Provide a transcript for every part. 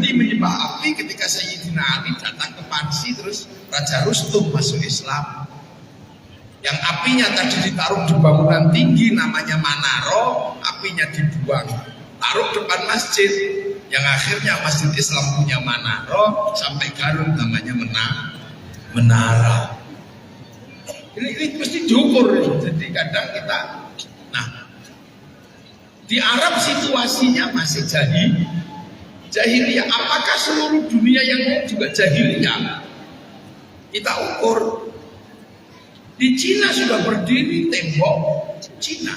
menyembah api ketika Sayyidina Ali datang ke Parsi, terus Raja Rustum masuk Islam. Yang apinya tadi ditaruh di bangunan tinggi namanya Manaro, apinya dibuang, taruh depan masjid. Yang akhirnya masjid Islam punya Manaro, sampai Garut namanya Menara. Ini mesti diukur. Jadi kadang kita, nah di Arab situasinya masih jahiliyah. Apakah seluruh dunia yang juga jahiliyah? Kita ukur. Di Cina sudah berdiri tembok Cina.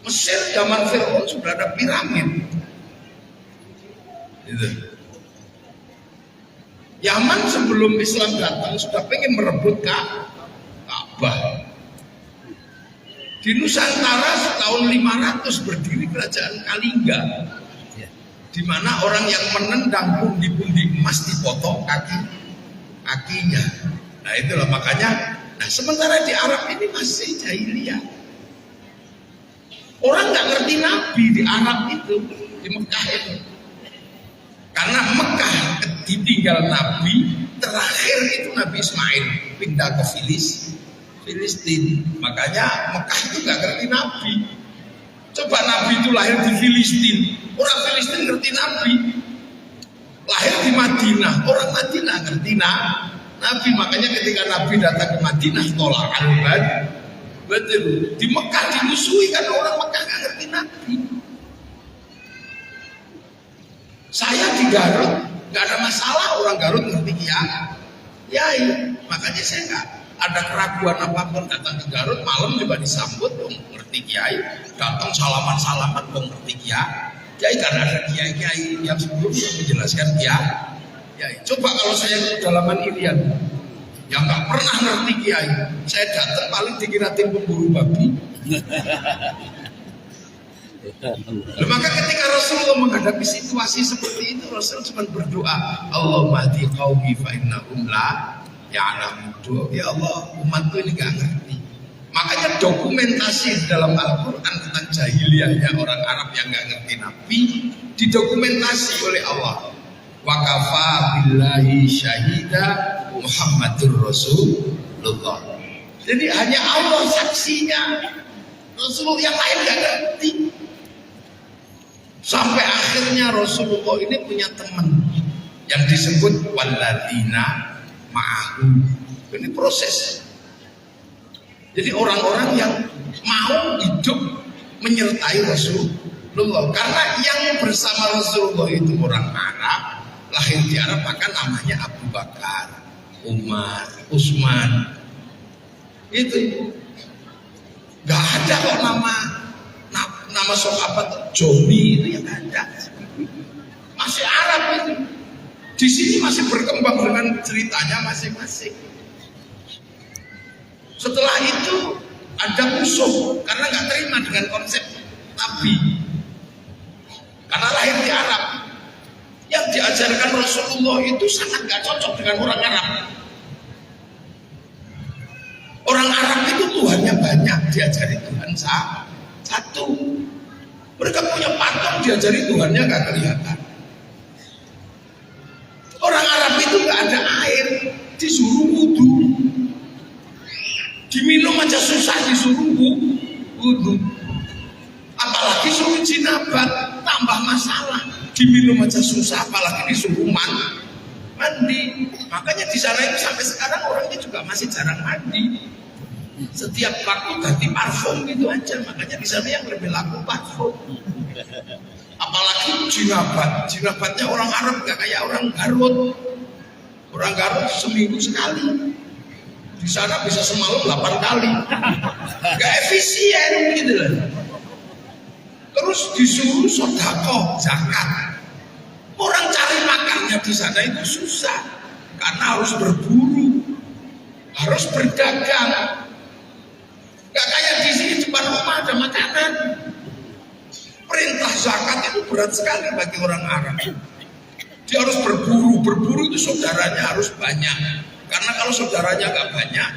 Mesir zaman Firaun sudah ada piramid. Gitu. Yaman sebelum Islam datang sudah pengen merebut Ka'bah. Di Nusantara tahun 500 berdiri kerajaan Kalingga, di mana orang yang menendang pundi-pundi emas dipotong kakinya. Nah itulah makanya. Nah sementara di Arab ini masih jahiliyah. Orang nggak ngerti Nabi di Arab itu, di Mekah itu. Karena Mekah ditinggal Nabi, terakhir itu Nabi Ismail pindah ke Filistin. Makanya Mekah itu nggak ngerti Nabi. Coba Nabi itu lahir di Filistin, orang Filistin ngerti Nabi. Lahir di Madinah, orang Madinah ngerti Nabi. Makanya ketika Nabi datang ke Madinah, tolak al-bad, betul. Di Mekah dimusuhi karena orang Mekah nggak ngerti Nabi. Saya di Garut nggak ada masalah, orang Garut ngerti Kiai. Makanya saya nggak ada keraguan apapun datang ke Garut, malam juga disambut, ngerti Kiai. Datang salaman ngerti Kiai karena ada Kiai yang sebelumnya menjelaskan Kiai. Coba kalau saya ke pedalaman Irian yang nggak pernah ngerti Kiai, saya datang paling dikira tim pemburu babi. Maka ketika Rasulullah menghadapi situasi seperti itu, Rasul cuma berdoa, Allahumma hdi qaumi fa innahum la ya'lamun. Ya Allah, umatku ini gak ngerti. Makanya dokumentasi dalam Al-Quran tentang jahiliyahnya orang Arab yang gak ngerti Nabi didokumentasi oleh Allah. Wa kafa billahi syahida Muhammadur Rasulullah. Jadi hanya Allah saksinya. Rasulullah yang lain gak ngerti. Sampai akhirnya Rasulullah ini punya teman yang disebut walladzina ma'ahu. Ini proses. Jadi orang-orang yang mau hidup menyertai Rasulullah. Karena yang bersama Rasulullah itu orang Arab, lahir di Arab, maka namanya Abu Bakar, Umar, Utsman. Itu gak ada kok nama sahabat Joni itu yang ada. Masih Arab itu. Di sini masih berkembang dengan ceritanya masing-masing. Setelah itu ada musuh karena nggak terima dengan konsep Nabi. Karena lahir di Arab. Yang diajarkan Rasulullah itu sangat nggak cocok dengan orang Arab. Orang Arab itu Tuhannya banyak, diajari Tuhan satu. Mereka punya patung, diajari Tuhannya gak kelihatan. Orang Arab itu gak ada air, disuruh wudu. Diminum aja susah, disuruh wudu. Apalagi suruh jinabat, tambah masalah. Diminum aja susah, apalagi disuruh mandi. Makanya di sana itu sampai sekarang orangnya juga masih jarang mandi. Setiap waktu ganti parfum gitu aja. Makanya di sana yang lebih laku parfum. Apalagi jinabatnya orang Arab gak kayak orang Garut. Orang Garut seminggu sekali. Di sana bisa semalam 8 kali. Gak efisien gitu lah. Terus disuruh sedekah, zakat. Orang cari makannya di sana itu susah karena harus berburu, harus berdagang. Gak kayak di sini depan rumah ada makanan. Perintah zakat itu berat sekali bagi orang Arab. Dia harus berburu itu saudaranya harus banyak. Karena kalau saudaranya gak banyak,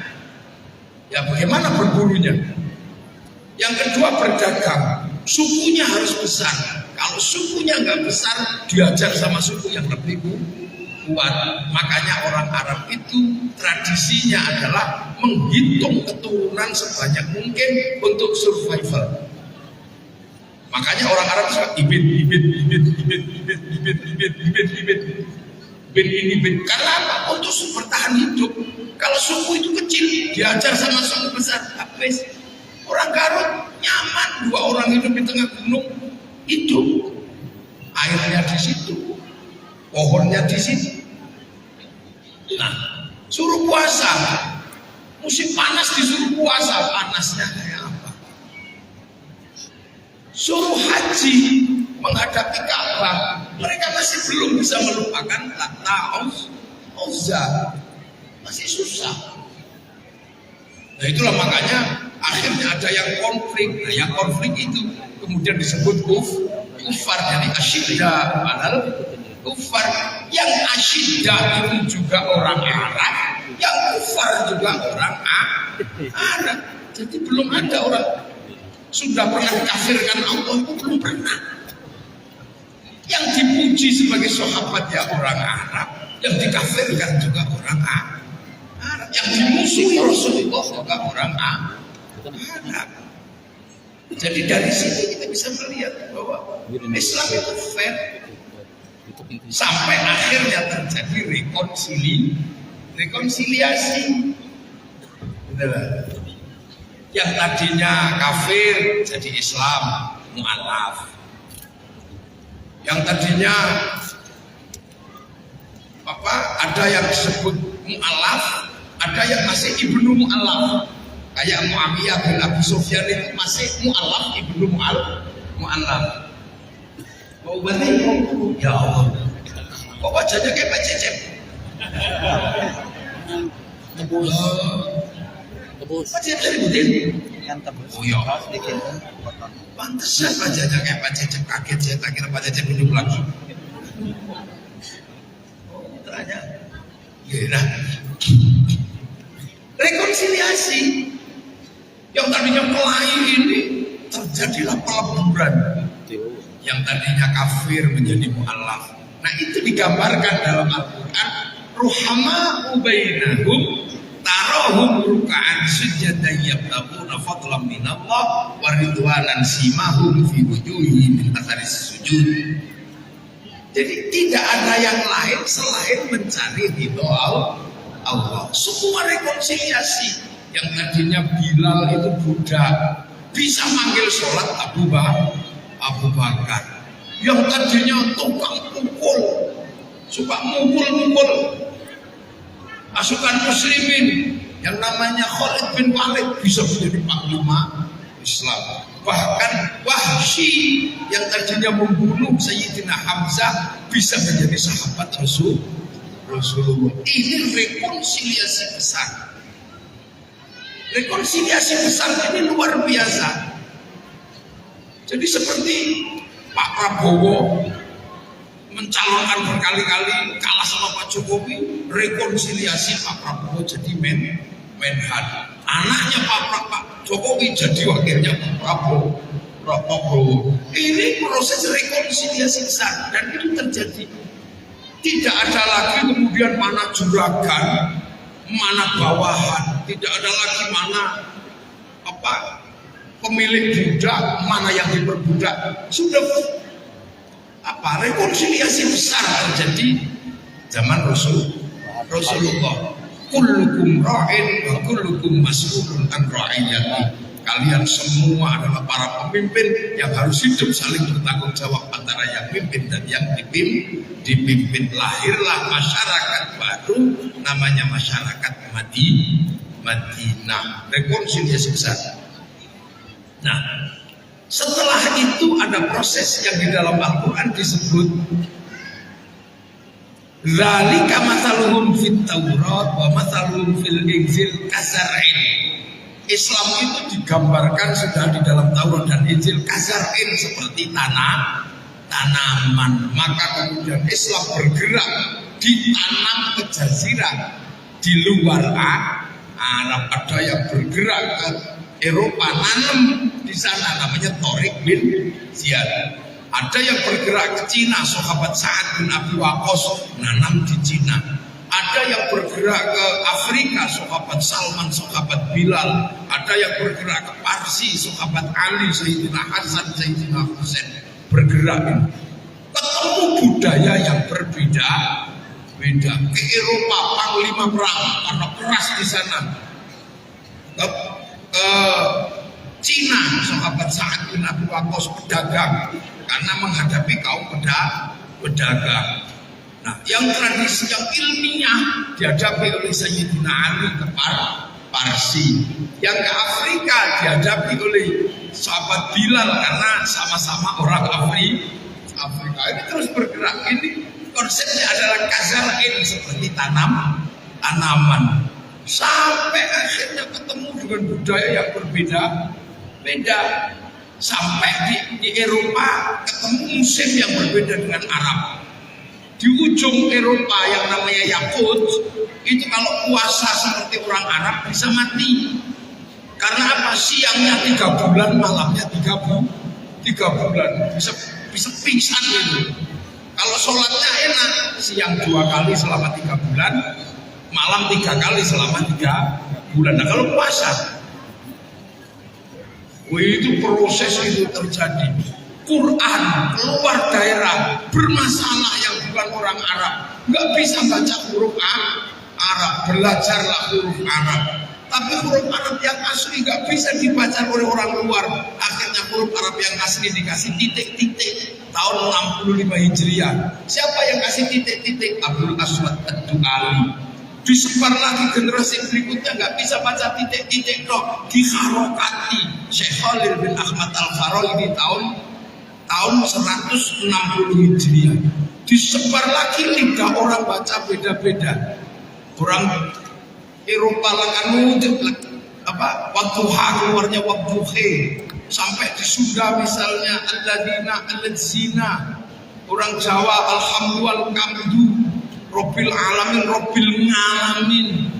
ya bagaimana berburunya? Yang kedua berdagang, sukunya harus besar. Kalau sukunya nggak besar, diajar sama suku yang lebih kuat. Makanya orang Arab itu tradisinya adalah menghitung keturunan sebanyak mungkin untuk survival. Makanya orang Arab suka ibit ini. Karena apa? Untuk bertahan hidup. Kalau suku itu kecil, diajar sama suku besar, habis. Orang Garut nyaman, 2 orang hidup di tengah gunung, hidup. Airnya di situ, pohonnya di situ. Nah, suruh puasa, musim panas disuruh puasa, panasnya kayak apa? Suruh haji menghadapi Ka'bah, mereka masih belum bisa melupakan Lata, Uzza, masih susah. Nah itulah makanya akhirnya ada yang konflik. Nah yang konflik itu kemudian disebut kufar, jadi asyidda padahal kufar. Yang asyidda itu juga orang Arab, yang kufar juga orang Arab. Jadi belum ada orang sudah pernah dikafirkan Allah itu belum pernah. Yang dipuji sebagai sahabat ya orang Arab, yang dikafirkan juga orang Arab, yang dimusuhi Rasulullah juga orang Arab. Jadi dari sini kita bisa melihat bahwa Islam itu fair. Sampai akhirnya terjadi rekonsiliasi. Yang tadinya kafir jadi Islam, mu'alaf. Yang tadinya ada yang disebut mu'alaf, ada yang masih ibnu mu'alaf. Kayak Muawiyah bin Abi Sufyan itu masih mu'alaf, ibnu mu'alaf. Mau balik? Ya Allah. Kok wajahnya kayak Pak Cecep? Tebus. Pak Cecep dari Butin? Oh iya. Pantesan wajahnya kayak Pak Cecep, kaget saya, tak kira Pak Cecep hidup lagi. Ternyata. Nah. Rekonsiliasi. Yang tadinya kelahi ini terjadilah peleburan. Yang tadinya kafir menjadi mu'alaf. Nah itu digambarkan dalam Al-Quran. Ruhama'u bainahum tarahum ruka'an sujadan yabtaguna fadlan minallah wa ridwanan simahum fi wujuhihim min atharis sujud. Jadi tidak ada yang lain selain mencari ridho Allah. Semua rekonsiliasi. Yang tadinya Bilal itu budak bisa manggil sholat Abu Bakar. Yang tadinya tukang pukul, suka mukul pasukan muslimin, yang namanya Khalid bin Walid bisa menjadi panglima Islam. Bahkan Wahsy yang tadinya membunuh Sayyidina Hamzah bisa menjadi sahabat Rasulullah. Ini rekonsiliasi besar. Rekonsiliasi besar ini luar biasa. Jadi seperti Pak Prabowo mencalonkan berkali-kali kalah sama Pak Jokowi, rekonsiliasi Pak Prabowo jadi Menhan. Anaknya Pak Jokowi jadi wakilnya Pak Prabowo. Ini proses rekonsiliasi besar dan itu terjadi. Tidak ada lagi kemudian mana juragan, mana bawahan, tidak ada lagi mana pemilik budak, mana yang diperbudak. Sudah rekonsiliasi besar terjadi zaman Rasulullah. Kullukum ra'in wa kullukum mas'ulun an ra'iyati. Kalian semua adalah para pemimpin yang harus hidup saling bertanggung jawab antara yang pimpin dan yang dipimpin. Lahirlah masyarakat baru namanya masyarakat Madinah. Rekonsiliasi besar. Nah, setelah itu ada proses yang di dalam Al-Quran disebut zalika mathaluhum fit Taurat wa mathaluhum fil Injil kasar'in. Islam itu digambarkan sudah di dalam Taurat dan Injil kasar'in seperti tanaman. Maka kemudian Islam bergerak ditanam ke jazirah di luar Arab. Ada yang bergerak ke Eropa, nanam di sana namanya Tariq bin Ziyad. Ada yang bergerak ke Cina, sahabat Sa'ad bin Abi Waqqas nanam di Cina. Ada yang bergerak ke Afrika, sahabat Salman, sahabat Bilal. Ada yang bergerak ke Parsi, sahabat Ali, Sayyidina Hasan, Sayyidina Husain. Bergerak ketemu budaya yang berbeda. Ke Eropa, panglima perang karena keras di sana. Ke Cina, sahabat Sa'ad bin Abi Waqqas pedagang karena menghadapi kaum pedagang. Nah, yang tradisi yang ilmiah dihadapi oleh Sayyidina Ali ke Parsi. Yang ke Afrika dihadapi oleh sahabat Bilal karena sama-sama orang Afrika. Ini terus bergerak. Ini konsepnya adalah kazar'in, seperti tanaman. Sampai akhirnya ketemu dengan budaya yang berbeda. Sampai di Eropa ketemu musim yang berbeda dengan Arab. Di ujung Eropa yang namanya Yakut itu kalau puasa seperti orang Arab bisa mati. Karena apa? Siangnya 3 bulan, malamnya 3 bulan. Bisa pingsan gitu. Kalau sholatnya enak, siang 2 kali selama 3 bulan, malam 3 kali selama 3 bulan. Nah kalau puasa, itu proses itu terjadi. Quran keluar daerah bermasalah yang bukan orang Arab, nggak bisa baca huruf Arab, belajarlah huruf Arab. Tapi huruf Arab yang asli nggak bisa dibaca oleh orang luar. Akhirnya huruf Arab yang asli dikasih titik-titik tahun 65 Hijriah. Siapa yang kasih titik-titik? Abdul Aswad Ad-Du'ali. Disebar lagi generasi berikutnya nggak bisa baca titik-titik dok, diharokati. Syekh Khalil bin Ahmad Al-Faraidi tahun 160 Hijriah. Disebar lagi, lidah orang baca beda-beda. Orang Eropa waktuha keluarnya waktuhe. Sampai di Sunda misalnya alladzina. Orang Jawa alhamdulillah kamdu. Robbil alamin, robbil ngalamin.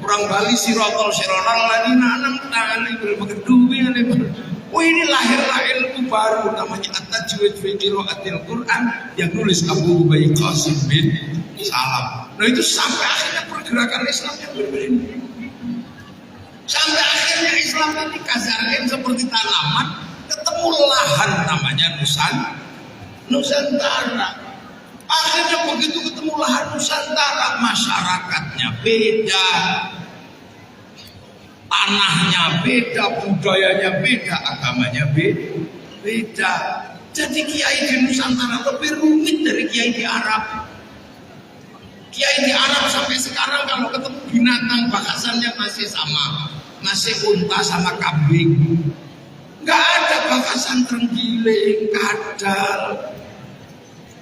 Orang Bali sirotol ladina anamta alaihim berkedubi alaihim. Oh ini lahirlah ilmu baru namanya at-tajwid fi qiraatil Quran yang nulis Abu Ubay Qasim bin Salam. Nah itu sampai akhirnya pergerakan Islam yang berbeda. Sampai akhirnya Islam ini kazarin seperti tanaman, ketemu lahan namanya Nusantara. Akhirnya begitu ketemu lahan Nusantara, masyarakatnya beda, tanahnya beda, budayanya beda, agamanya beda. Jadi kiai di Nusantara lebih rumit dari kiai di Arab. Kiai di Arab sampai sekarang kalau ketemu binatang bahasannya masih sama, masih unta sama kambing. Nggak ada bahasan terenggiling, kadal,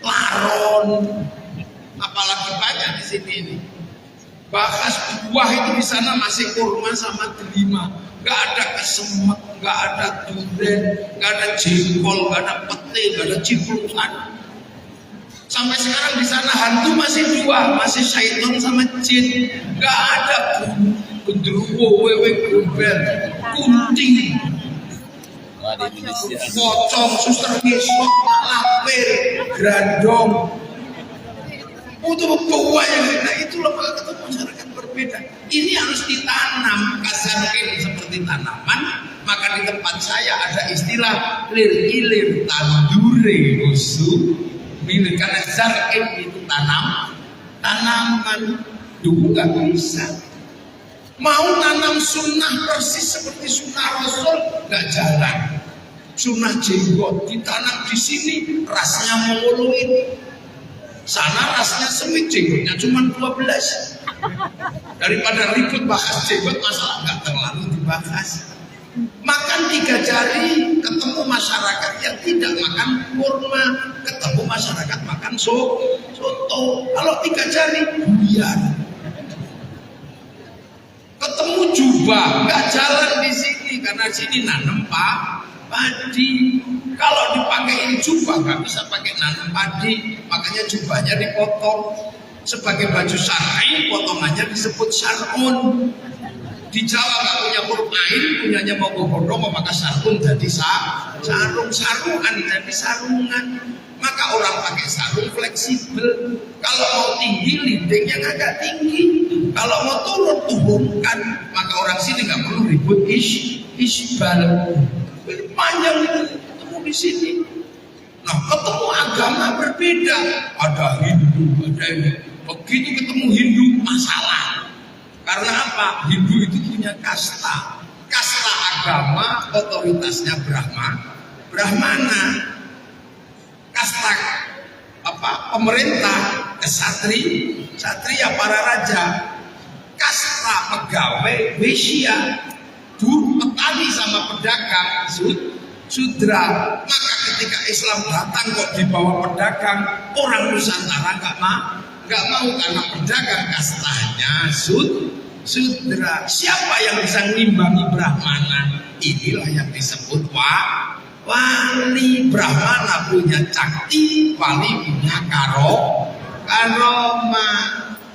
laron, apalagi banyak di sini ini. Bahas buah itu di sana masih kurma sama delima, nggak ada kesemek, nggak ada durian, nggak ada jengkol, nggak ada pete, nggak ada ciplusan. Sampai sekarang di sana hantu masih 2, masih syaitan sama jin, nggak ada genderuwo, wewe, gombel, kunti. Pocong, suster ngesot, lapir, grandong, itu buaya. Nah itulah maka ketemu masyarakat berbeda. Ini harus ditanam kasarin seperti tanaman. Maka di tempat saya ada istilah lir-ilir tandure usu milik, karena zar'in itu tanaman. Dulu nggak bisa. Mau tanam sunnah persis seperti sunnah Rasul nggak jalan. Sunnah jenggot ditanam di sini rasnya menguluin, sana rasnya semit, jenggotnya cuma 12. Daripada ribut bahas jenggot, masalah nggak terlalu dibahas. Makan 3 jari, ketemu masyarakat yang tidak makan kurma, ketemu masyarakat makan soto. Kalau 3 jari buyar. Ketemu jubah, nggak jalan di sini karena sini nanam padi. Kalau dipakai ini jubah nggak bisa pakai nanam padi, makanya jubahnya dipotong sebagai baju syar'i, potongannya disebut syar'un. Di Jawa nggak punya huruf ain, punyanya Mogobondo maka sarung jadi sarungan jadi sarungan. Maka orang pakai sarung fleksibel. Kalau mau tinggi, lindingnya agak tinggi. Kalau mau turunkan. Maka orang sini nggak perlu ribut isbal. Panjang itu ketemu di sini. Nah, ketemu agama berbeda. Ada Hindu, ada ini. Begitu ketemu Hindu, masalah. Karena apa? Hindu itu punya kasta. Kasta agama, otoritasnya Brahmana. Kasta pemerintah, satria para raja. Kasta pegawai, wisya, petani sama pedagang, sudra. Maka ketika Islam datang kok dibawa pedagang, orang Nusantara nggak mau karena pedagang kastanya sudra. Siapa yang bisa mengimbangi Brahmana? Inilah yang disebut wali. Brahmana punya cakti, wali punya karoma.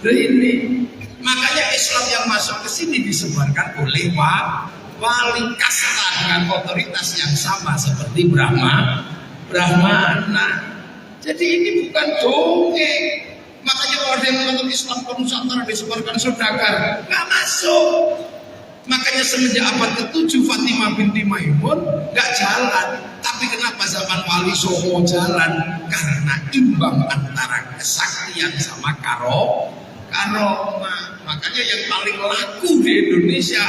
Ini makanya Islam yang masuk ke sini disebarkan oleh wali kasta dengan otoritas yang sama seperti Brahmana. Jadi ini bukan dongeng. Makanya kalau ada yang menganggap Islam Nusantara disebarkan saudagar, nggak masuk. Makanya semenjak abad ke-7 Fatimah binti Maimun nggak jalan. Tapi kenapa zaman Wali Songo jalan? Karena imbang antara kesaktian sama karoma. Makanya yang paling laku di Indonesia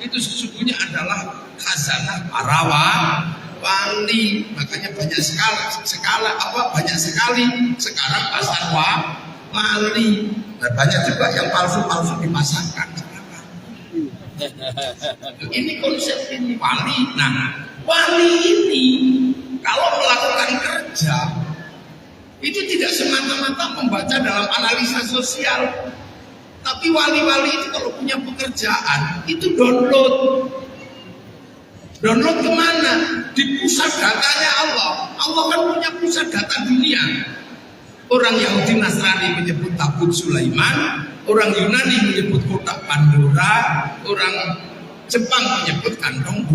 itu sesungguhnya adalah khazanah para wali. Makanya banyak sekali sekarang pasar wali. Dan banyak juga yang palsu-palsu dipasangkan. Ini konsep ini wali. Nah, wali ini kalau melakukan kerja itu tidak semata-mata membaca dalam analisa sosial. Tapi wali-wali itu kalau punya pekerjaan itu download kemana? Di pusat datanya Allah. Allah kan punya pusat data dunia. Orang Yahudi Nasrani menyebut tabut Sulaiman, orang Yunani menyebut kotak Pandora, orang Jepang menyebut kantong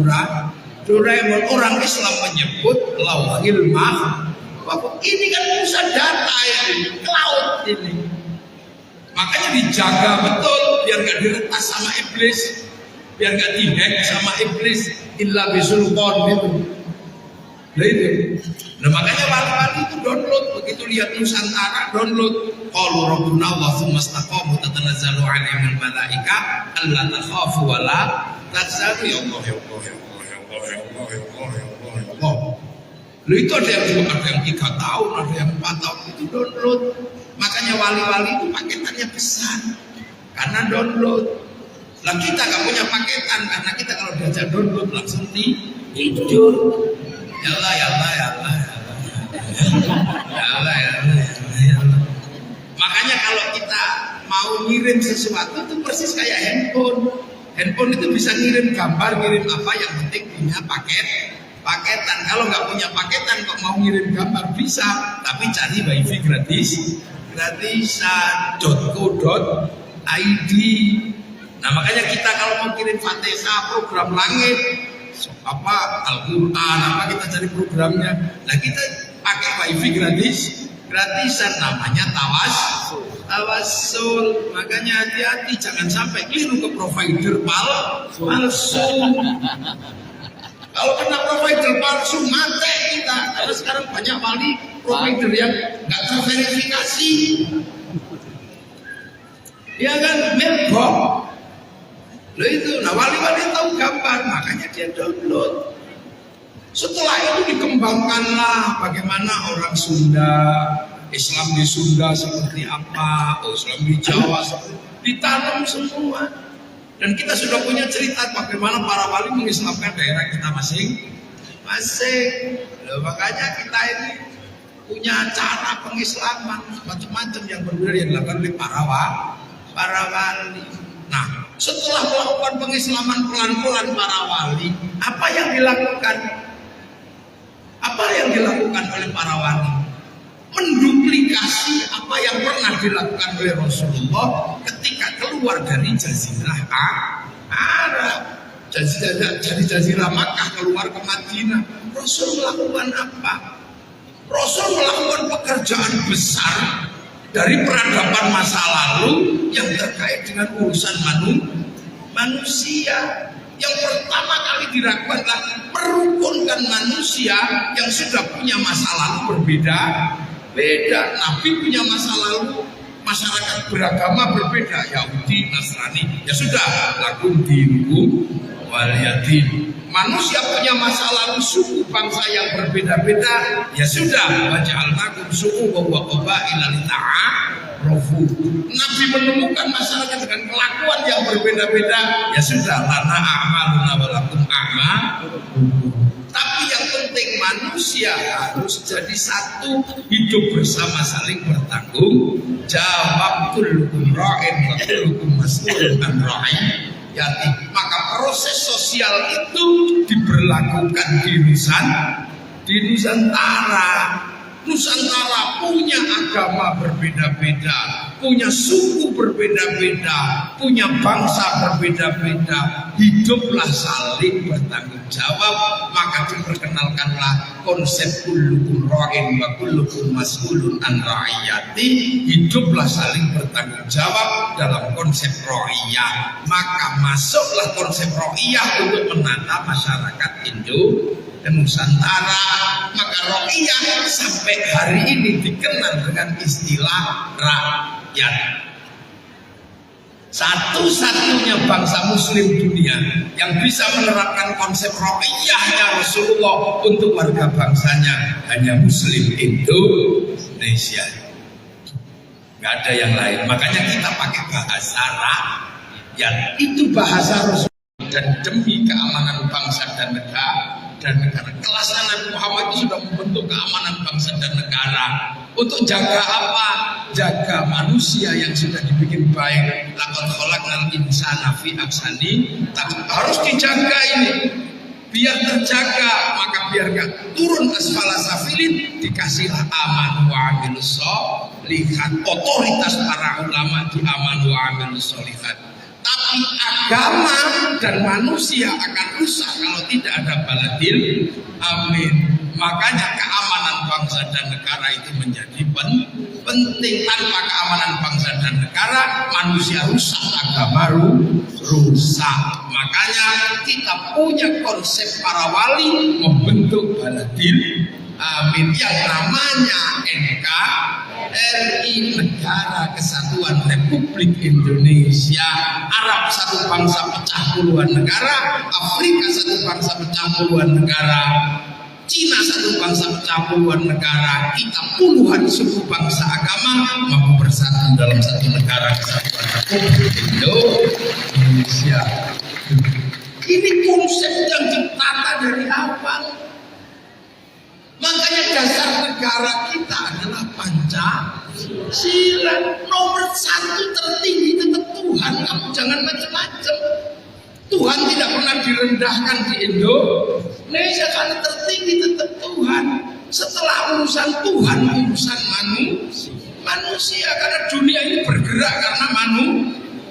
Doraemon, orang Islam menyebut Lauhil Mahfuz. Ini kan pusat data ini, cloud ini. Makanya dijaga betul biar gak diretas sama iblis, biar gak dihack sama iblis. Illa bisulqon itu. Nah makanya wali-wali itu download, begitu lihat Nusantara download. Qalu rabbuna wa tsumma istaqamu tatanazzalu 'alaihimul malaika alla takhafu wa la tahzanu. Ya Allah ya Allah ya Allah ya Allah ya Allah ya Allah ya Allah ya Allah. Lalu itu ada yang 3 tahun, ada yang 4 tahun itu download. Makanya wali-wali itu paketannya besar karena download. Lah kita gak punya paketan karena kita kalau diajak download langsung tidur. Ya Allah ya Allah ya Allah ya Allah ya Allah ya Allah. Makanya kalau kita mau ngirim sesuatu itu persis kayak handphone. Handphone itu bisa ngirim gambar, ngirim apa, yang penting punya paketan. Kalau nggak punya paketan kok mau ngirim gambar bisa, tapi cari wifi gratisan.co.id. Nah makanya kita kalau mau kirim Fatihah, program langit, Al-Quran, kita cari programnya. Nah kita pakai wifi gratisan, namanya tawassul. Makanya hati-hati jangan sampai keliru ke provider palsu. Kalau kena provider palsu mati kita. Karena sekarang banyak wali provider yang nggak terverifikasi. Ya kan, mailbox. Loh itu, nah wali-wali tahu gambar, makanya dia download. Setelah itu dikembangkanlah bagaimana orang Sunda, Islam di Sunda seperti apa, Islam di Jawa, ditanam semua. Dan kita sudah punya cerita bagaimana para wali mengislamkan daerah kita masing-masing. Makanya kita ini punya cara pengislaman macam-macam yang berbeda yang dilakukan oleh para wali. Nah, setelah melakukan pengislaman pelan-pelan para wali, apa yang dilakukan? Apa yang dilakukan oleh para wali? Menduplikasi apa yang pernah dilakukan oleh Rasulullah ketika keluar dari Jazirah Arab. Jadi Jazirah Makkah keluar ke Madinah. Rasul melakukan apa? Rasul melakukan pekerjaan besar dari peradaban masa lalu yang terkait dengan urusan manusia. Yang pertama kali dilakukan adalah merukunkan manusia yang sudah punya masa lalu berbeda. Nabi punya masa lalu, masyarakat beragama berbeda, Yahudi, Nasrani. Ya sudah, lakum dinukum waliyadin. Manusia punya masa lalu suku bangsa yang berbeda-beda. Ya sudah, waja'alnakum syu'uban wa qaba'ila lita'arafu. Nabi menemukan masyarakat dengan kelakuan yang berbeda-beda. Ya sudah, lana a'maluna wa lakum a'malukum. Tapi yang penting manusia harus jadi satu, hidup bersama, saling bertanggung jawab. Kullukum ra'in wa kullukum mas'ulun an ra'iyati. Maka proses sosial itu diberlakukan di Nusantara. Nusantara punya agama berbeda-beda, punya suku berbeda-beda, punya bangsa berbeda-beda. Hiduplah saling bertanggung jawab. Maka diperkenalkanlah konsep kullukum ra'in wa kullukum mas'ulun an ra'iyati. Hiduplah saling bertanggung jawab dalam konsep ra'iyah. Maka masuklah konsep ra'iyah untuk menata masyarakat Nusantara. Maka ra'iyah sampai hari ini dikenal dengan istilah rakyat. Satu-satunya bangsa muslim dunia yang bisa menerapkan konsep ra'iyahnya Rasulullah untuk warga bangsanya hanya muslim Indonesia. Gak ada yang lain. Makanya kita pakai bahasa rakyat. Itu bahasa Rasulullah. Dan demi keamanan bangsa dan negara. Kelasnya Nabi Muhammad itu sudah membentuk keamanan bangsa dan negara. Untuk jaga apa? Jaga manusia yang sudah dibikin baik. Laqad khalaqnal insana fi ahsani taqwim. Harus dijaga ini. Biar terjaga, maka biar gak turun asfala safilin. Dikasihlah amanu wa amilus sholihat. Otoritas para ulama di amanu wa amilus sholihat. Tapi agama dan manusia akan rusak kalau tidak ada baladil amin. Makanya keamanan bangsa dan negara itu menjadi penting. Tanpa keamanan bangsa dan negara, manusia rusak, agama rusak. Makanya kita punya konsep para wali membentuk baladil amin yang namanya NKRI, Negara Kesatuan Republik Indonesia. Arab satu bangsa pecah puluhan negara, Afrika satu bangsa pecah puluhan negara, Cina satu bangsa pecah puluhan negara. Kita puluhan suku bangsa agama mampu bersatu dalam satu negara kesatuan Republik Indonesia. Ini konsep yang ditata dari awal. Makanya dasar negara kita adalah Pancasila. Nomor satu tertinggi tetap Tuhan. Kamu jangan macam-macam. Tuhan tidak pernah direndahkan di Indonesia karena tertinggi tetap Tuhan. Setelah urusan Tuhan, urusan manusia. Karena dunia ini bergerak karena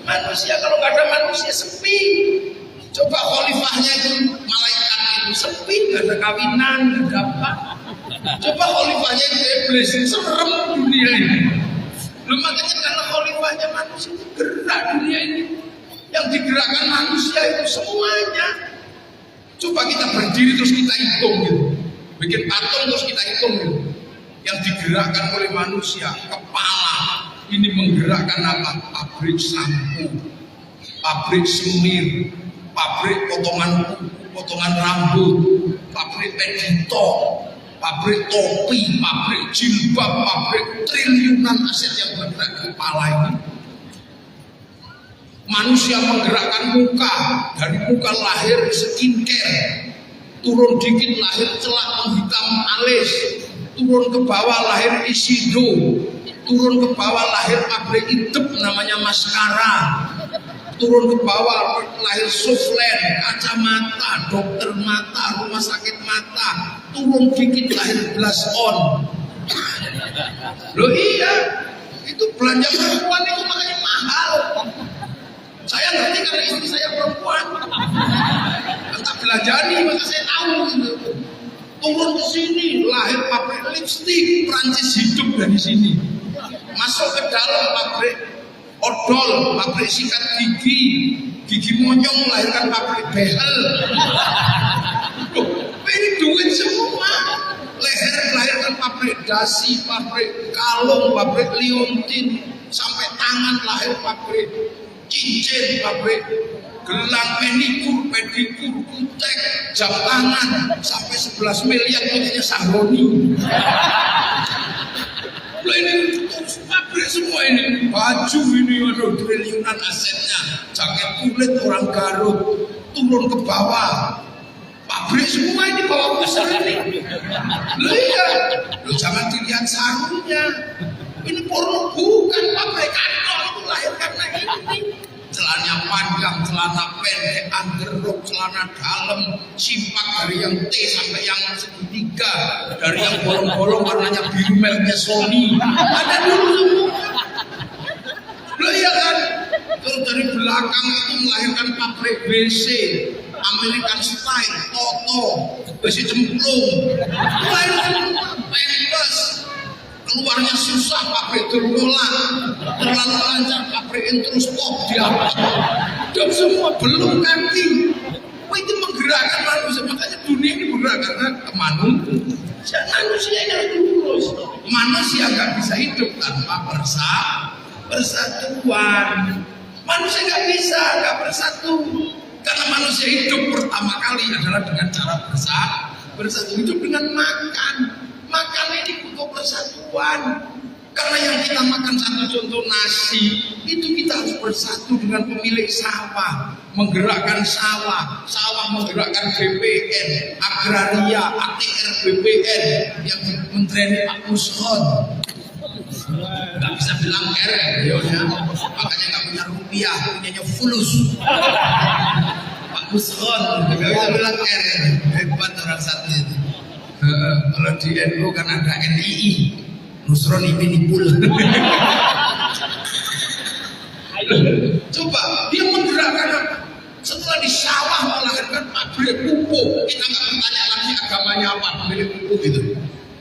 manusia. Kalau nggak ada manusia sepi. Coba khalifahnya itu malaikat itu sepi, nggak ada kawinan, nggak ada apa. Coba khalifahnya itu iblis, serem dunia ini. Makanya karena khalifahnya manusia itu gerak dunia ini. Yang digerakkan manusia itu semuanya. Coba kita berdiri terus kita hitung gitu. Bikin patung terus kita hitung gitu. Yang digerakkan oleh manusia, kepala ini menggerakkan apa? Pabrik sampo, pabrik semir, pabrik potongan rambut, pabrik pedito, pabrik topi, pabrik jilbab, pabrik triliunan aset yang bergerak di kepala ini. Manusia menggerakkan muka, dari muka lahir skincare, turun dikit lahir celak menghitam alis, turun ke bawah lahir isido, turun ke bawah lahir pabrik hidup namanya maskara, turun ke bawah lahir suflen, kacamata, dokter mata, rumah sakit mata, turun dikit lahir blush on. Loh iya, itu belanja perempuan itu makanya mahal. Saya Saya ngerti karena istri saya perempuan. Entah belanjani, maka saya tahu gitu. Turun ke sini, lahir pabrik lipstik, Prancis hidup dari sini. Masuk ke dalam pabrik odol, pabrik sikat gigi monyong, melahirkan pabrik behel. Ini duit semua. Leher melahirkan pabrik dasi, pabrik kalung, pabrik liontin, sampai tangan lahir pabrik cincin, pabrik gelang, pedikur, kutek, jam tangan, sampai 11 miliar punya Sahroni. Ini pabrik semua ini, baju ini, aduh, triliunan asetnya, jaket kulit orang Garut, turun ke bawah. Pabrik semua ini bawa besar ini. Lihat, lu jangan dilihat sarungnya. Ini porno bukan pabrik kantor, itu lahir karena ini. Celana panjang, celana pendek, underrok, celana dalam, simpak dari yang T sampai yang segitiga, dari yang bolong-bolong warnanya biru mereknya Sony. Ada dulu semua. Lo iya kan? Terus dari belakang itu melahirkan pabrik BC, American Style, Toto, besi cemplung, melahirkan Pampers. Keluarnya susah, pabrik tergolak, terlalu lancar, pabrik terus pop di atas. Dan semua belum kaki. Wah, itu menggerakkan manusia, makanya dunia ini bergerak karena kemanusiaan. Manusia yang lurus. Manusia nggak bisa hidup tanpa persatuan. Manusia nggak bersatu. Karena manusia hidup pertama kali adalah dengan cara bersatu. Hidup dengan makan. Makan ini butuh persatuan. Karena yang kita makan satu contoh nasi, itu kita harus bersatu dengan pemilik sawah, menggerakkan sawah menggerakkan BPN, agraria, ATR, BPN yang mentreni Pak Mushon. Nggak bisa bilang R, ya, makanya nggak punya rupiah, punyanya fulus. Pak Mushon nggak bisa bilang R, hebat orang satu itu. Kalau di NU kan ada NII, Nusron Ibinipul. Coba dia menggerakkan setelah di sawah melahirkan pabrik pupuk. Kita nggak bertanya lagi agamanya apa, pemilik pupuk itu.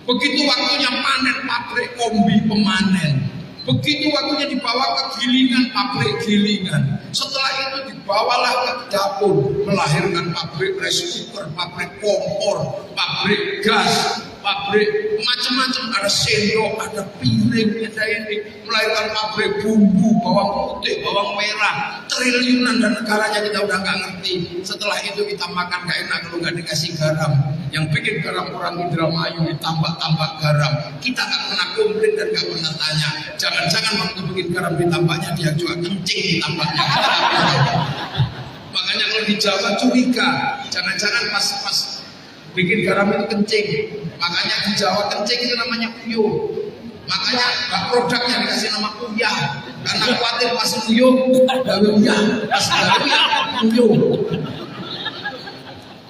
Begitu waktunya panen, pabrik kombi pemanen. Begitu waktunya dibawa ke gilingan, pabrik gilingan. Setelah itu dibawalah ke dapur, melahirkan pabrik rice cooker, pabrik kompor, pabrik gas, pabrik macam-macam. Ada sendok, ada piring, ada ini. Melahirkan pabrik bumbu, bawang putih, bawang merah, triliunan, dan negaranya kita udah nggak ngerti. Setelah itu kita makan gak enak kalau nggak dikasih garam. Yang bikin garam orang Indramayu ditambah-tambah garam. Kita nggak pernah komplain dan nggak pernah tanya. Jangan-jangan waktu bikin garam ditambahnya dia juga kencing ditambahnya. Makanya kalau di Jawa curiga, jangan-jangan pas bikin garam itu kencing. Makanya di Jawa kencing itu namanya puyuh. Makanya produknya dikasih nama uyah, karena khawatir pas puyuh uyah, pas puyuh.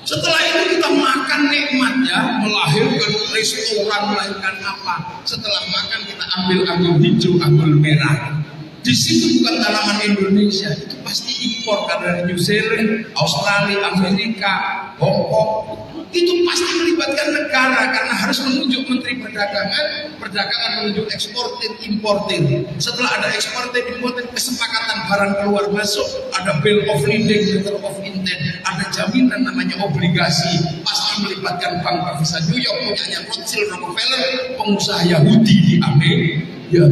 Setelah itu kita makan nikmat ya, melahirkan restoran, melahirkan apa. Setelah makan kita ambil anggur hijau, anggur merah. Di situ bukan tanaman Indonesia, itu pasti impor dari New Zealand, Australia, Amerika, Hong Kong. Itu pasti melibatkan negara karena harus menunjuk Menteri Perdagangan menunjuk eksportir, importir. Setelah ada eksportir, importir, kesepakatan barang keluar masuk, ada bill of lading, letter of intent, ada jaminan namanya obligasi. Pasti melibatkan bank Bavisa New York, punyanya Rothschild Rockefeller, pengusaha Yahudi di Amerika.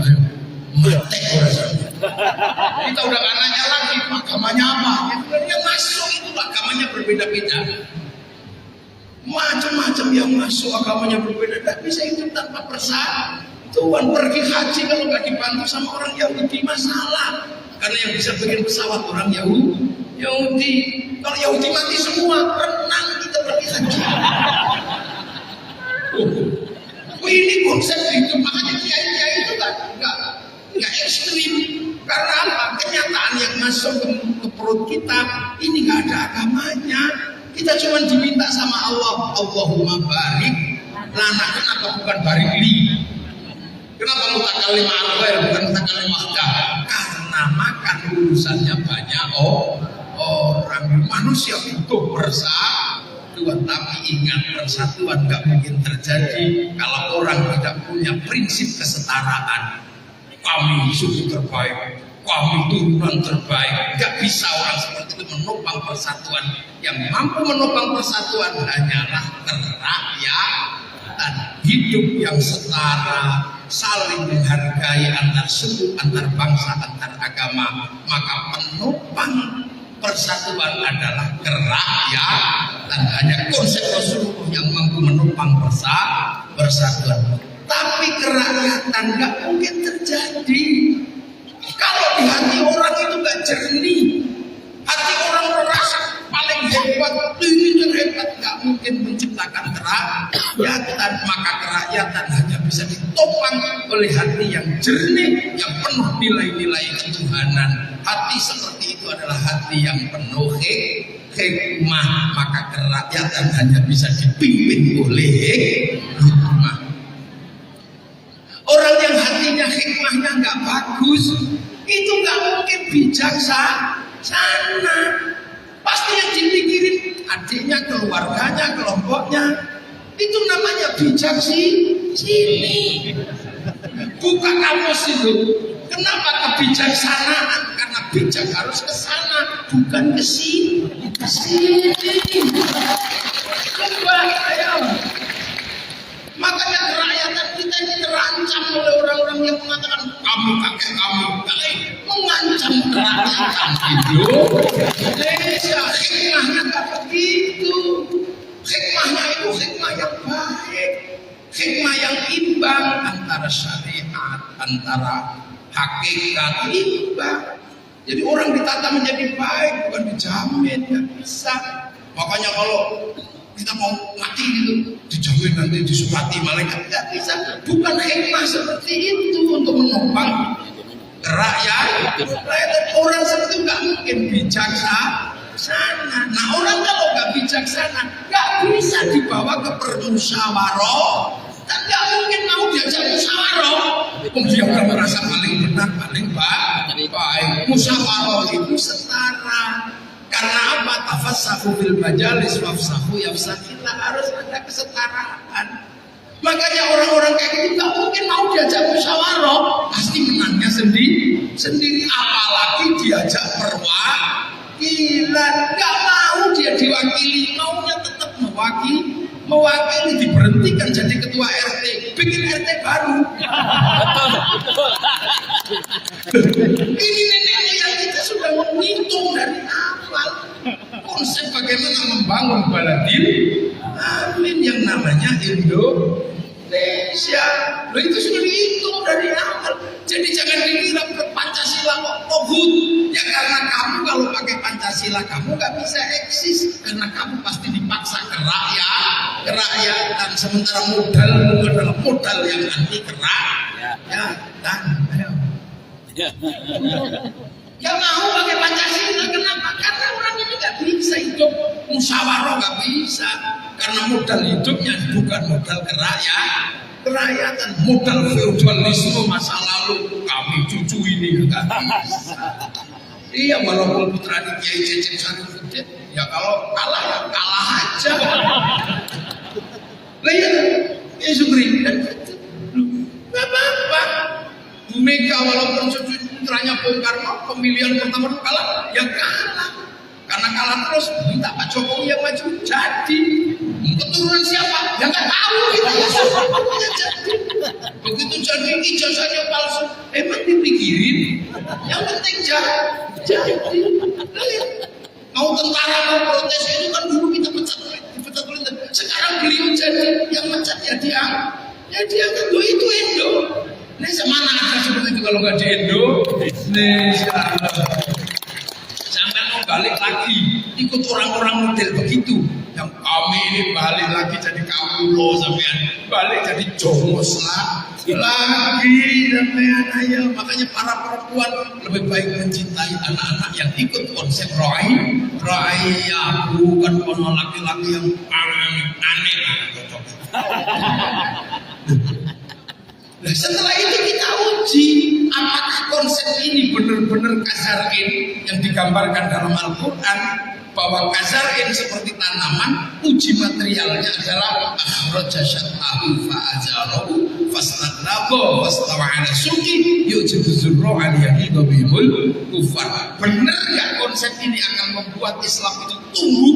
Ayo. Mati rasanya. Kita udah gak nanya lagi agamanya apa. Yang masuk itu agamanya berbeda-beda. Macam-macam yang masuk agamanya berbeda. Tidak bisa hidup tanpa persatuan. Pergi haji kalau nggak dibantu sama orang Yahudi masalah. Karena yang bisa bikin pesawat orang Yahudi. Kalau Yahudi mati semua, renang kita pergi haji. Ini konsep hidup. Makanya kiai-kiai itu nggak ekstrim. Karena apa? Kenyataan yang masuk ke perut kita ini nggak ada agamanya. Kita cuma diminta sama Allah, Allahumma barik lana. Kenapa bukan barik li? Kenapa mutakalim al-ghair bukan mutakalim mahdah? Karena mengatasnamakan urusannya banyak orang. Manusia butuh persatuan, tapi ingat persatuan gak mungkin terjadi kalau orang tidak punya prinsip kesetaraan. Kami suku terbaik, kami turunan terbaik. Gak bisa orang seperti itu menopang persatuan. Yang mampu menopang persatuan hanyalah kerakyatan, hidup yang setara, saling menghargai antar suku, antar bangsa, antar agama. Maka penopang persatuan adalah kerakyatan. Hanya konsep Rasulullah yang mampu menopang persatuan. Tapi kerakyatan gak mungkin terjadi kalau di hati orang itu gak jernih. Hati orang merasa paling hebat, ini terhebat, gak mungkin menciptakan kerakyatan. Maka kerakyatan hanya bisa ditopang oleh hati yang jernih, yang penuh nilai-nilai ketuhanan. Hati seperti itu adalah hati yang penuh hikmah. Maka kerakyatan hanya bisa dipimpin oleh hikmah. Orang yang hatinya hikmahnya nggak bagus, itu nggak mungkin bijaksana. Pasti yang dipikirin adiknya, keluarganya, kelompoknya. Itu namanya bijak sini. Buka kamus itu. Kenapa kebijaksanaan? Karena bijak harus ke sana, bukan ke sini. Coba, ayo. Makanya kerakyatan kita ini terancam oleh orang-orang yang mengatakan kami kakek kami, mengancam kerakyatan Indonesia. Hikmahnya tak begitu. Hikmahnya itu hikmah yang baik, hikmah yang imbang antara syariat, antara hakikat, imbang. Jadi orang ditata menjadi baik bukan dijamin, nggak bisa. Makanya kalau kita mau mati gitu, dijamin nanti disurati malaikat, nggak bisa. Bukan hikmah seperti itu untuk menopang rakyat. Orang seperti itu nggak mungkin bijaksana. Nah orang kalau nggak bijaksana, nggak bisa dibawa ke permusyawarah. Dan nggak mungkin mau diajak musyawarah. Dia udah merasa paling benar, paling baik. Musyawarah itu setara. Karena apa? Tafassahu fil majalis wafsahu yafsahillah. Harus ada kesetaraan. Makanya orang-orang kayak gitu gak mungkin mau diajak musyawarah, pasti menangnya sendiri. Apalagi diajak perwakilan, gak mau dia diwakili, maunya tetap mewakili, diberhentikan jadi ketua RT, bikin RT baru. Ini nenek moyang kita sudah menghitung dari awal konsep bagaimana membangun baladil amin yang namanya Indonesia. Loh itu sudah dihitung dari awal. Jadi jangan dikira Pancasila kok togut. Ya karena kamu kalau pakai Pancasila kamu gak bisa eksis, karena kamu pasti dipaksa ke kerakyatan. Sementara modalmu adalah modal yang anti kerakyatan. Ayo. Gak mau pakai Pancasila, kenapa? Karena orang ini gak bisa hidup musyawarah, gak bisa. Karena modal hidupnya bukan modal kerakyatan, modal feodalisme masa lalu. Kami cucu ini gak bisa. Iya, walaupun putra di Kiai Cecep Sarifuddin, ya kalau kalah ya kalah aja. Lihat, ya Sugri, gak apa-apa. Mega walaupun cucu putranya Bung Karno, pemilihan pertama kalah, ya kalah. Karena kalah terus, minta Pak Jokowi yang maju, jadi. Keturunan siapa? Ya nggak tahu kita ya. Jadi. Begitu jadi ijazahnya palsu, emang dipikirin. Yang penting jadi. Mau tentara mau protes itu kan dulu kita dipecat oleh. Sekarang beliau jadi yang mecat ya dia kan itu Indo. Ini semana ada seperti itu kalau nggak di Indonesia. Sampai mau balik lagi ikut orang-orang model begitu. Yang kami ini balik lagi jadi kaulo sampean, balik jadi jongos lagi sampean. Ayo, makanya para perempuan lebih baik mencintai anak-anak yang ikut konsep raya, bukan kono laki-laki yang aneh. Nah, setelah itu kita uji apakah konsep ini benar-benar kazarin yang digambarkan dalam Al-Quran, bahwa kazarin seperti tanaman, uji materialnya adalah akhraja syat'ahu fa'azarahu fastaghlaba fastawa 'ala suqi yujibu dzurra'an yahidu bihimul kufar. Benar nggak konsep ini akan membuat Islam itu tumbuh,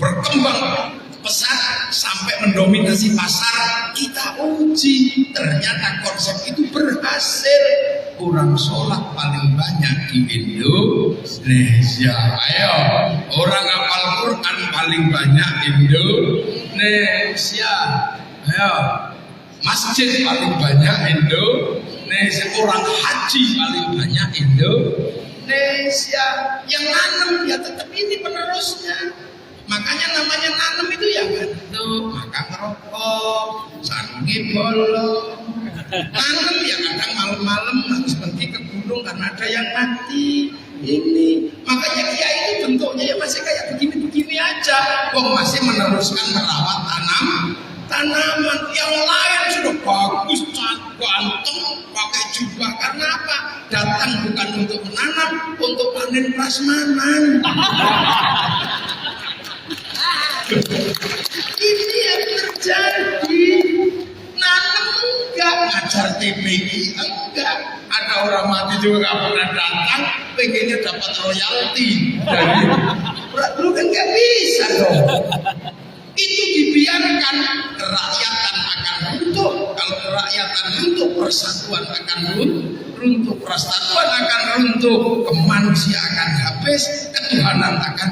berkembang pesat sampai mendominasi pasar? Kita uji, ternyata konsep itu berhasil. Orang sholat paling banyak di Indonesia. Ayo, orang hafal Quran paling banyak Indonesia. Ayo, masjid paling banyak Indonesia. Orang haji paling banyak Indonesia. Yang nanam ya tetap ini penerusnya. Makanya namanya nanam itu ya ngantuk, maka ngerokok, sangi bolong. Nanam ya kadang malam-malam harus pergi ke gunung karena ada yang mati. Ini makanya kiai itu bentuknya ya masih kayak begini-begini aja. Wong masih meneruskan merawat tanaman. Yang lain sudah bagus, ganteng, pakai jubah. Karena apa? Datang bukan untuk menanam, untuk panen prasmanan. Ini yang terjadi. Nanam enggak, ngajar TPI enggak. Ada orang mati juga gak pernah datang, pengennya dapat royalti dari lu kan gak bisa dong. Itu dibiarkan, kerakyatan akan runtuh. Kalau kerakyatan runtuh, persatuan akan runtuh, persatuan akan runtuh, kemanusiaan akan habis, ketuhanan akan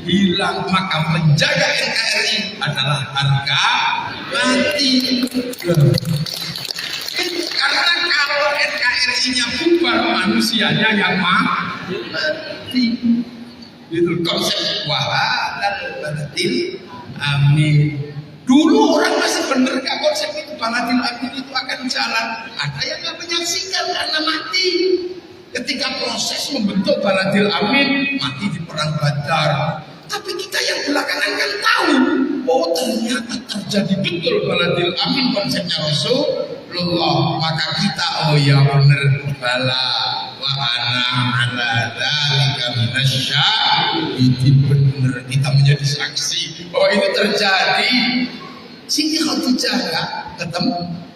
hilang. Maka menjaga NKRI adalah harga mati. Karena kalau NKRI-nya bubar, manusianya yang mati. Itu konsep wahadal balatil amin. Dulu orang masih bener gak konsep itu, balatil amin itu akan jalan. Ada yang gak menyaksikan karena mati. Ketika proses membentuk baladil amin, mati di perang Badar. Tapi kita yang belakangan kan tahu, oh ternyata terjadi betul baladil amin konsepnya Rasulullah. Maka kita, oh ya bener, bala wa ana ala dzalika minasyahidin, bener kita menjadi saksi bahwa ini terjadi. Siti Khadijah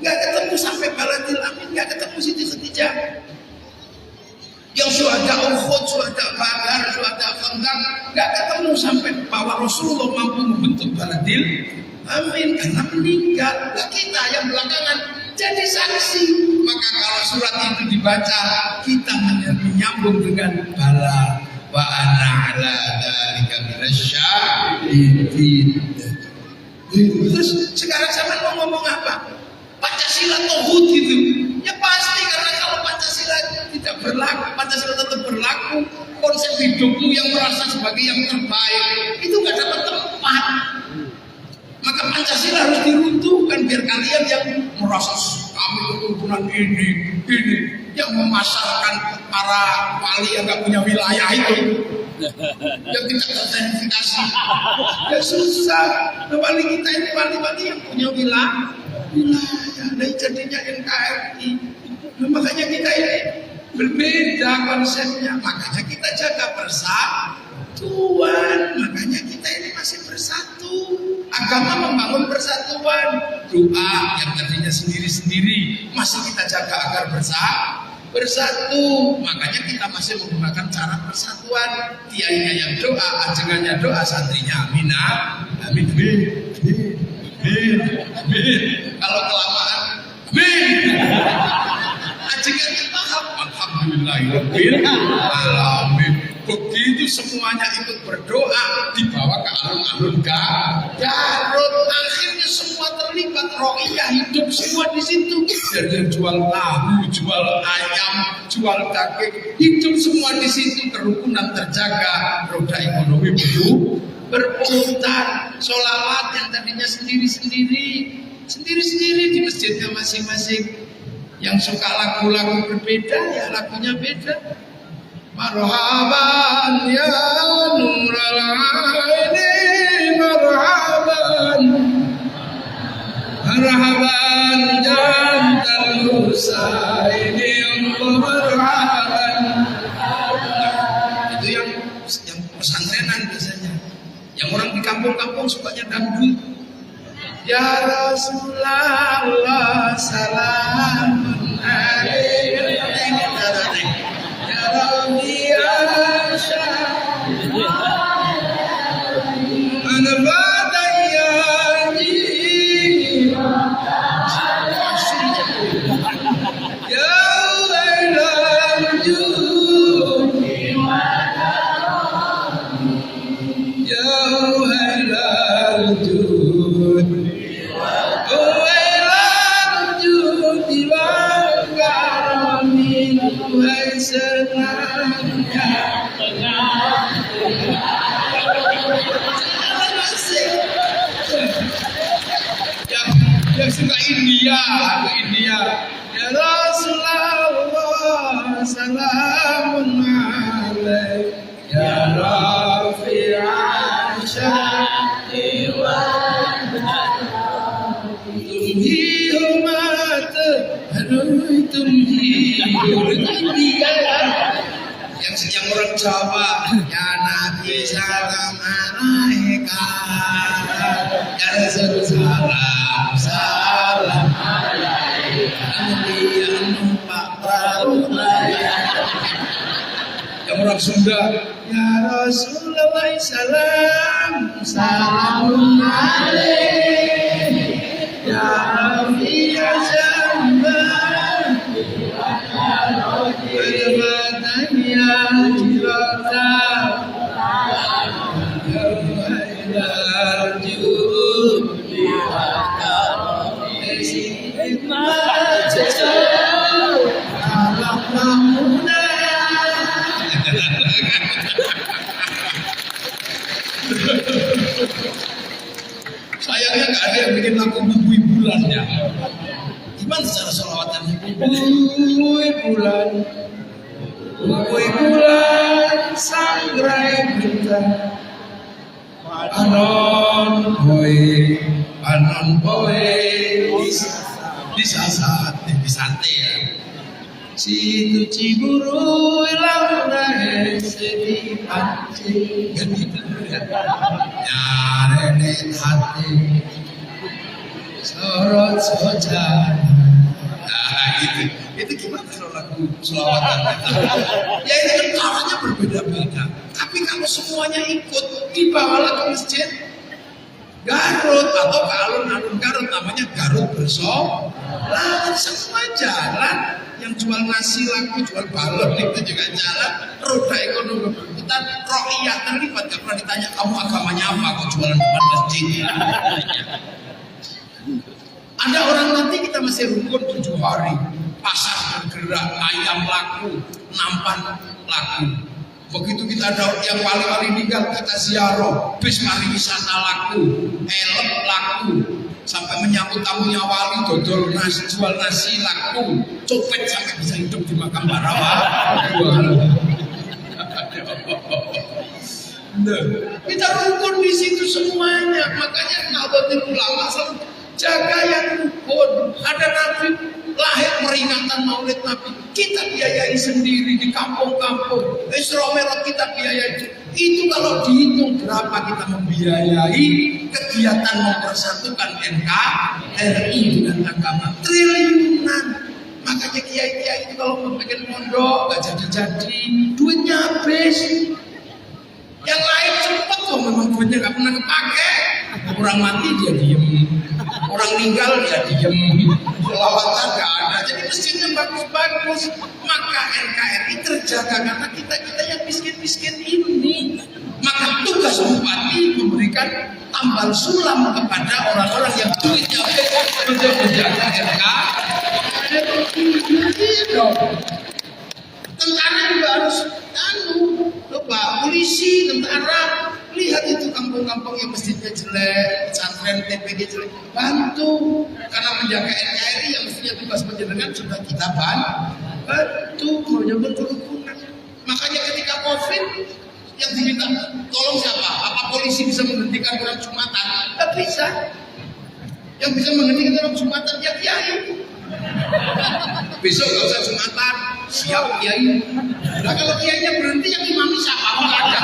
nggak ketemu sampai baladil amin, nggak ketemu Siti Khadijah. Yang syuhada Uhud, syuhada Badar, syuhada Khandaq nggak ketemu sampai bahwa Rasulullah mampu membentuk baladil amin karena meninggal. Nah, kita yang belakangan jadi saksi. Maka kalau surat itu dibaca, kita menyambung dengan bala wa ana ala dzalika minasyahidin. Terus sekarang zaman mau ngomong apa? Pancasila tauhid gitu. Ya pasti, karena kalau Pancasila tidak berlaku, Pancasila tetap berlaku, konsep hidupmu yang merasa sebagai yang terbaik itu nggak dapat tempat. Maka Pancasila harus diruntuhkan biar kalian yang merasa kami keturunan ini yang memasarkan para wali yang nggak punya wilayah itu, yang tidak tersertifikasi, ya susah. Nah, wali kita ini wali-wali yang punya wilayah, nah jadinya NKRI. Nah, makanya kita ini berbeda konsepnya, makanya kita jaga persatuan, makanya kita ini masih bersatu. Agama membangun persatuan, doa yang tadinya sendiri-sendiri masih kita jaga agar bersatu. Makanya kita masih menggunakan cara persatuan. Kiainya yang doa, ajengannya doa, santrinya amin. Kalau kelamaan amin. Ajengannya paham, alhamdulillahirabbil alamin. Begitu semuanya ikut berdoa, dibawa ke alun-alun Garut. Akhirnya semua terlibat, ro'iyah hidup semua di situ. Dari yang jual tahu, jual ayam, jual daging, hidup semua di situ. Kerukunan terjaga, roda ekonomi berputar. Sholawat yang tadinya sendiri-sendiri di masjidnya masing-masing. Yang suka lagu-lagu berbeda, ya lagunya beda. Marhaban ya Nurul Aini, marhaban jantan Al-Husaini Al-Marhaban. Itu yang pesantrenan biasanya. Yang orang di kampung-kampung sukanya dangdut. Ya Rasulullah salamun alaikum. Ya Rabbi yang suka India, ke India. Ya Rasulullah salamun alaik ya Rafi'an syahdi wa tumhi humat hanui tumhi India. Yang orang Jawa, ya Nabi salam alaika, ya Rasul salam salam alaika, Nabi numpak perahu layar. Yang orang Sunda, ya Rasulullah salam salamun alaika, ya Nabi salam. Sayangnya nggak ada yang bikin lagu bubui bulannya. Gimana cara sholawatan bubui bulan? Bubui bulan sangrai bintang. Anon boy bisa sate ya. Situ Ciburu ilang naik sedih hati. Nyarenet hati sorot sojan. Nah gitu. Itu gimana kalau lagu selawatan kita? Ya ini kan caranya berbeda-beda. Tapi kalau semuanya ikut dibawalah ke masjid Garut atau ke alun-alun Garut, namanya Garut Bersol. Lah semua jalan, yang jual nasi laku, jual balon itu juga jalan. Roda ekonomi berputar, rohiyah terlibat. Gak pernah ditanya kamu agamanya apa, kok jualan depan masjid. Ada orang nanti kita masih rukun 7 hari, pasar bergerak, ayam laku, nampan laku. Begitu kita ada yang wali-wali meninggal, kita ziarah, bis pariwisata laku, elep laku, sampai menyambut tamunya wali, dodol nasi, jual nasi laku, copet sampai bisa hidup di makam para wali. Kita rukun di situ semuanya, makanya Nahdlatul Ulama selalu jaga yang rukun. Ada Nabi lahir peringatan Maulid Nabi, kita biayai sendiri di kampung-kampung. Isra Mi'raj kita biayai. Itu kalau dihitung berapa kita membiayai kegiatan mempersatukan NKRI dengan agama, triliunan. Makanya kiai-kiai itu kalau mau bikin pondok gak jadi-jadi, duitnya habis. Yang lain cepat kok, memang duitnya gak pernah kepake. Orang mati dia diem, orang meninggal dia diem, selawatan gak ada. Jadi masjidnya bagus-bagus. Maka NKRI terjaga karena kita yang miskin-miskin ini. Maka tugas bupati memberikan tambal sulam kepada orang-orang yang duitnya besar untuk menjaga NKRI. Tentara juga harus polisi, tentara. Lihat itu kampung-kampung yang masjidnya jelek, pesantren TPG jelek, bantu. Karena menjaga NKRI yang mestinya tugas penjenengan sudah kita bantu, menyebut kerukunan. Makanya ketika COVID yang diminta tolong siapa? Apa polisi bisa menghentikan orang Jumatan? Tidak bisa. Yang bisa menghentikan orang Jumatan ya kiai. Besok gak usah Jumatan, siap kiai. Nah kalau kiainya berhenti yang imami siapa? Enggak ada.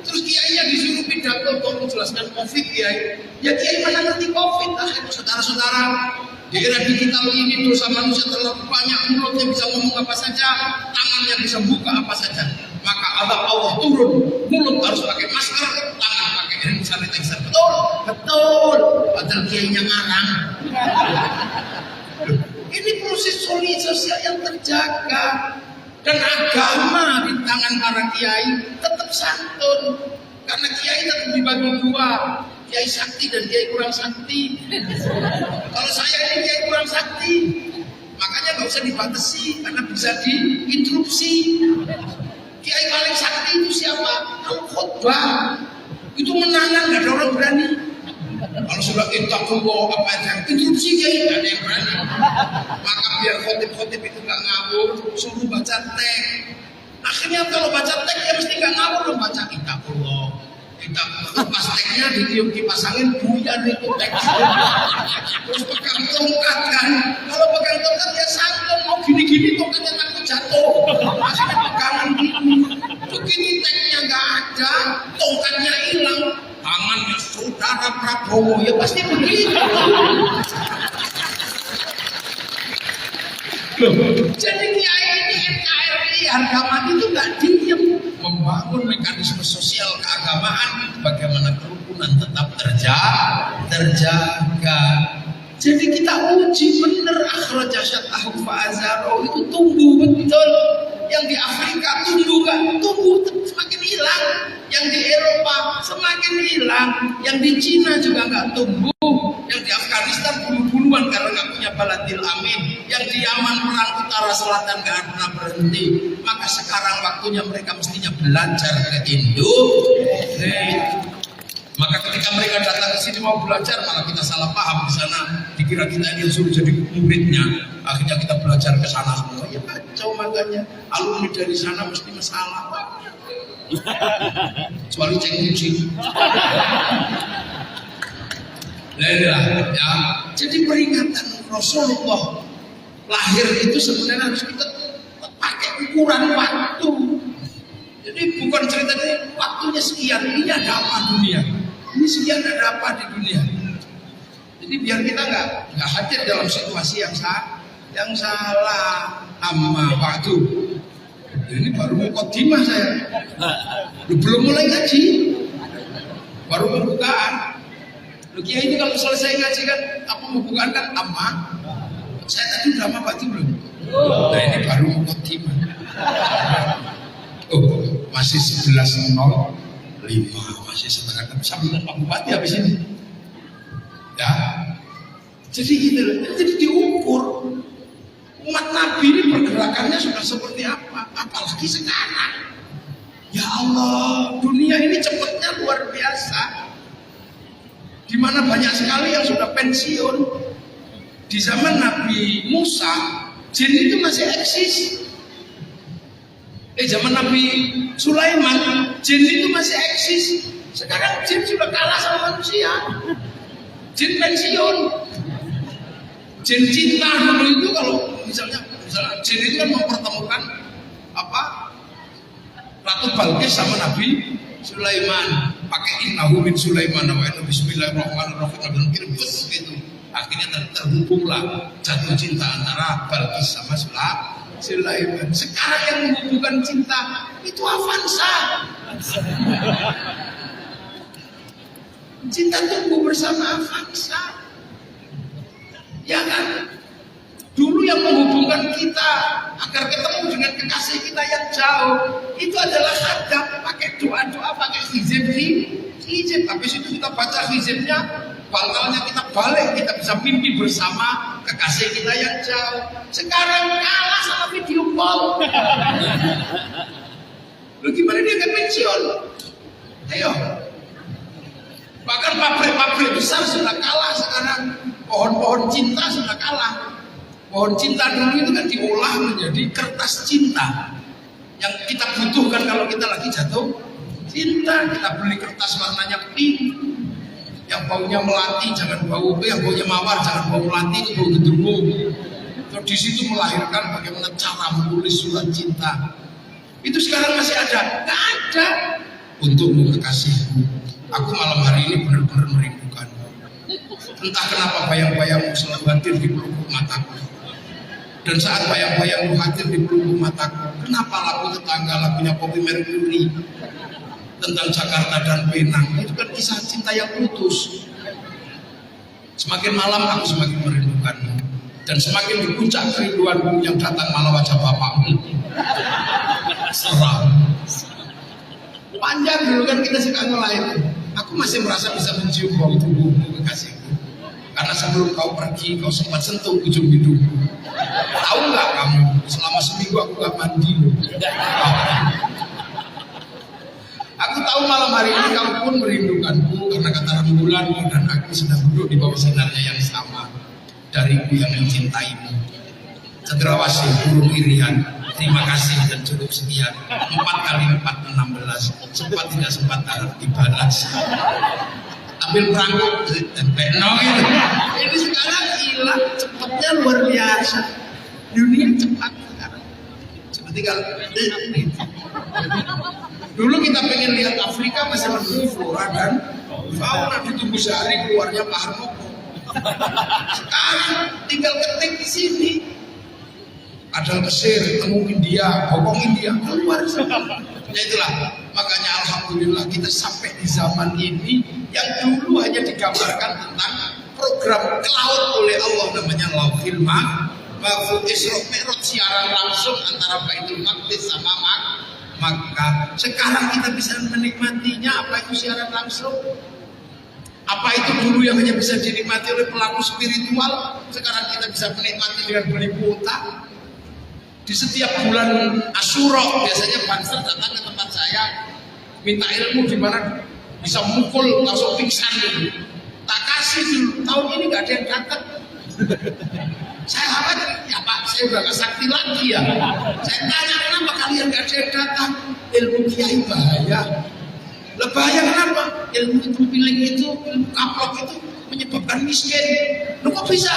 Terus kiainya disuruh pidato untuk menjelaskan COVID kiai. Ya kiai mana ngerti COVID? Akhirnya saudara-saudara, di era digital ini dosa manusia terlalu banyak, mulutnya bisa ngomong apa saja, tangannya bisa buka apa saja. Maka Allah turun, mulut harus pakai masker, tangan pakai hand sanitizer. Betul? Betul. Padahal kiainya ngarang. Ini proses sosial yang terjaga. Dan agama di tangan para kiai tetap santun. Karena kiai tetap dibagi dua, kiai sakti dan kiai kurang sakti. Kalau saya ini kiai kurang sakti, makanya nggak usah dibatasi karena bisa diinterupsi. Kiai paling sakti itu siapa? Kalau khutbah itu menangan, nggak ada orang berani. Kalau sudah ittaqullah apa aja interupsi kiai nggak ada yang berani. Maka biar khotib-khotib itu nggak ngawur, suruh baca teks. Akhirnya kalau baca teks ya mesti nggak ngawur dong, baca ittaqullah. Pas teksnya dipasangin buyar itu teks. Terus pegang tongkat kan. Kalau pegang tongkat ya santun, mau gini-gini tongkatnya takut jatuh. Akhirnya pegangan gini. Begitu teksnya nggak ada, tongkatnya hilang. Tangannya saudara Prabowo, ya pasti begitu. Jadi kiai ini NKRI harga mati itu nggak diem, membangun mekanisme sosial keagamaan bagaimana kerukunan tetap terjaga. Jadi kita uji bener akhraja syatahu fa'azaro itu tumbuh betul. Yang di Afrika tumbuh kan? Tumbuh semakin hilang. Yang di Eropa semakin hilang. Yang di Cina juga nggak tumbuh. Yang di Afghanistan bunuh-bunuhan karena nggak punya baladil amin. Yang di Yaman perang utara selatan nggak pernah berhenti. Maka sekarang waktunya mereka mestinya belajar ke Indonesia. Maka ketika mereka datang ke sini mau belajar, malah kita salah paham di sana. Dikira kita ini suruh jadi muridnya. Akhirnya kita belajar ke sana semua. Ya kacau makanya. Alumni dari sana mesti masalah. Kecuali ceng uji. Lah ya. Jadi peringatan Rasulullah lahir itu sebenarnya harus kita pakai ukuran waktu. Jadi bukan ceritanya waktunya sekian, ini ada apa dunia? Ini sekian ada apa di dunia? Jadi biar kita nggak hadir dalam situasi yang salah amma waktu. Ini baru mukadimah saya. Belum mulai ngaji, baru pembukaan. Kiai itu kalau selesai ngaji kan apa pembukaan kan amma. Saya tadi udah amma waktu belum? Nah ini baru mukadimah. Oh masih 11.05, masih setengah jam sampai Pak Bupati habis ini. Ya, jadi gitu loh. Jadi diukur umat Nabi ini pergerakannya sudah seperti apa, apalagi sekarang. Ya Allah, dunia ini cepatnya luar biasa. Di mana banyak sekali yang sudah pensiun. Di zaman Nabi Musa, jin itu masih eksis. Zaman Nabi Sulaiman, jin itu masih eksis. Sekarang jin sudah kalah sama manusia. Jin pensiun. Jin cinta dulu itu kalau misalnya jin itu kan mempertemukan apa? Ratu Balkis sama Nabi Sulaiman. Pakai innahu min Sulaiman wa inna bismillahirrahmanirrahim gitu. Akhirnya terhubunglah jatuh cinta antara Balkis sama Sulaiman. Sekarang yang menghubungkan cinta itu Avanza. Cinta tumbuh bersama Avanza. Ya kan? Dulu yang menghubungkan kita agar ketemu dengan kekasih kita yang jauh itu adalah hadap, pakai doa-doa, pakai hizib. Habis itu kita baca hizibnya, bantalnya kita balik, kita bisa mimpi bersama kekasih kita yang jauh. Sekarang kalah sama video call. Lu gimana dia ke pensiun? Ayo. Bahkan pabrik-pabrik besar sudah kalah sekarang. Pohon-pohon cinta sudah kalah. Pohon cinta dulu itu kan diolah menjadi kertas cinta yang kita butuhkan kalau kita lagi jatuh cinta. Kita beli kertas warnanya pink, Yang baunya melati jangan bau, yang baunya mawar jangan bau melati, itu bau gedruwo. Terus di situ melahirkan bagaimana cara menulis surat cinta. Itu sekarang masih ada? Nggak ada. Untukmu kekasihku, aku malam hari ini benar-benar merindukanmu. Entah kenapa bayang-bayangmu selalu hadir di pelupuk mataku. Dan saat bayang-bayangmu hadir di pelupuk mataku, kenapa lagu tetangga, lagunya Poppy Mercury tentang Jakarta dan Penang, itu kan kisah cinta yang putus. Semakin malam aku semakin merindukanmu. Dan semakin di puncak kerinduanmu yang datang malah wajah bapakmu. Seram. Panjang dulu kan kita suka ngelain. Aku masih merasa bisa mencium bau tubuhmu kekasihku. Karena sebelum kau pergi, kau sempat sentuh ujung hidungku. Tahu nggak kamu, selama seminggu aku gak mandi loh. Aku tahu malam hari ini kamu pun merindukanku karena kata rembulanmu dan aku sedang duduk di bawah sinarnya yang sama. Dariku yang mencintaimu. Cendrawasih burung irian, terima kasih dan cukup sekian. 4 kali 4 16. Sempat tidak sempat harap dibalas. Ambil perangkuk tempel itu. Ini sekarang hilang, cepatnya luar biasa. Dunia cepat sekarang. Seperti kalau dulu kita pengen lihat Afrika masih menunggu flora dan fauna, ditunggu sehari keluarnya Pak Harmoko. Sekarang tinggal ketik di sini. Ada Mesir, temu India, bokong India, keluar semua. Ya itulah, makanya alhamdulillah kita sampai di zaman ini yang dulu hanya digambarkan tentang program cloud oleh Allah namanya Lauhil Mahfuz, Isra Mi'raj, siaran langsung antara Baitul Maqdis sama Makkah. Sekarang kita bisa menikmatinya. Apa itu siaran langsung? Apa itu dulu yang hanya bisa dinikmati oleh pelaku spiritual, sekarang kita bisa menikmati dengan beli kuota. Di setiap bulan Asyura biasanya Banser datang ke tempat saya minta ilmu di mana bisa mukul langsung pingsan dulu. Tak kasih dulu. Tahun ini nggak ada yang datang. Saya khawatir, ya Pak, saya udah gak sakti lagi ya. Saya tanya kenapa kalian nggak ada yang datang? Ilmu kiai bahaya. Lah bahaya kenapa? Ilmu tempiling itu, ilmu kaplok itu menyebabkan miskin. Lu kok bisa?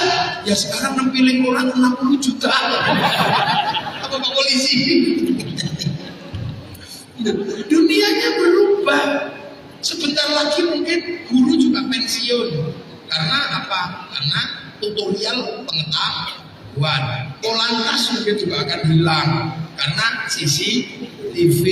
Ya sekarang nempiling orang 60 juta. Apa Pak Polisi? Dunianya berubah. Sebentar lagi mungkin guru juga pensiun. Karena apa? Karena tutorial pengetahuan. Polantas mungkin juga akan hilang. Karena CCTV,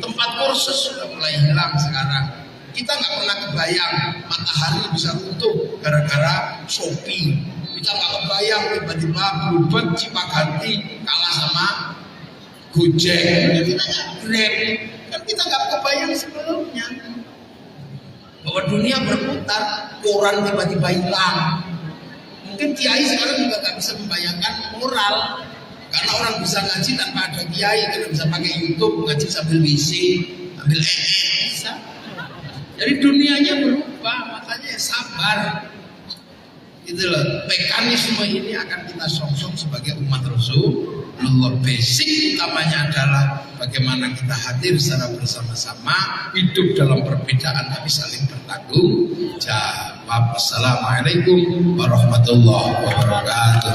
tempat kursus sudah mulai hilang sekarang. Kita nggak pernah kebayang matahari bisa runtuh gara-gara Shopee. Kita nggak kebayang tiba-tiba Bluebird Cipaganti kalah sama Gojek. Kita nggak Grab, kan kita nggak kebayang sebelumnya bahwa dunia berputar, koran tiba-tiba hilang. Mungkin kiai sekarang juga nggak bisa membayangkan moral. Karena orang bisa ngaji tanpa ada kiai, kita bisa pakai YouTube ngaji sambil WC, ambil bisa. Jadi dunianya berubah, makanya sabar. Gitu loh. Mekanisme ini akan kita songsong sebagai umat Rasulullah. Basic utamanya adalah bagaimana kita hadir secara bersama-sama, hidup dalam perbedaan tapi saling bertanggung jawab. Assalamualaikum warahmatullahi wabarakatuh.